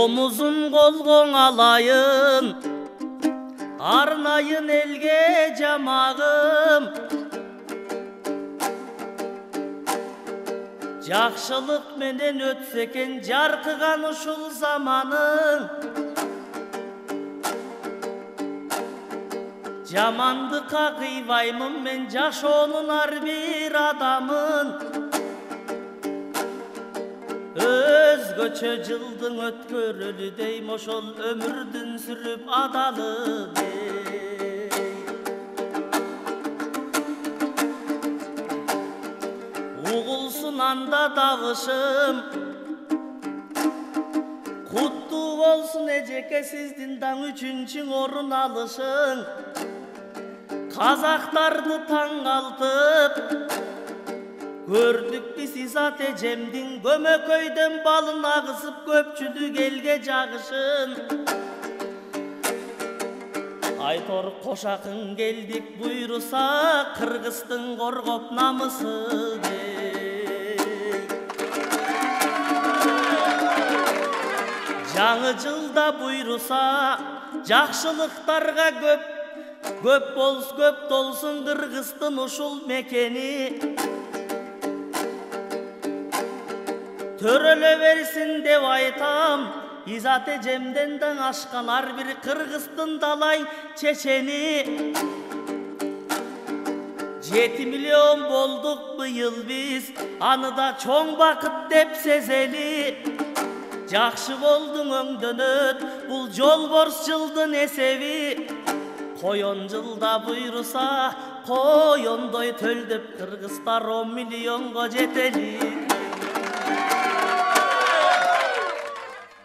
Omuzun kolgon alayın, arnayın elge camağım. Жақшылық менен өтсекен жарқыған ушул заманың. Жамандыкка кыйбаймын мен жашоонун ар бир адамын. Өзгөчө жылдың өткөрөлү дейм, ошол өмүрдүн сүрүп адалы дейм. Угулсун анда дагышым, куттуу болсун эжеке сиздин даң 3-чү орун алышың. Казактарды таң калтып көрдүк биз Изат эжемдин көмөкөйдөн балын агызып көпчүлүк элге жагышын. Айтор кошакын келдик буйруса, Кыргыздын коргоп намысы дей. Жаңы жылда буйруса, жакшылыктарга көп толсун Кыргыздын ушул мекени. Төрөлө берсин деп айтам, Изат эжемден даң ашкан ар бир Кыргыздын далай чечени. 7 миллион болдук быйыл биз, аны да чоң бакыт деп сезели. Жакшы болдуң өңдөнөт, бул жолборс жылдын эсеби. Коён жылда буйруса, коёндой төлдөп Кыргыздар 10 миллионго жетели.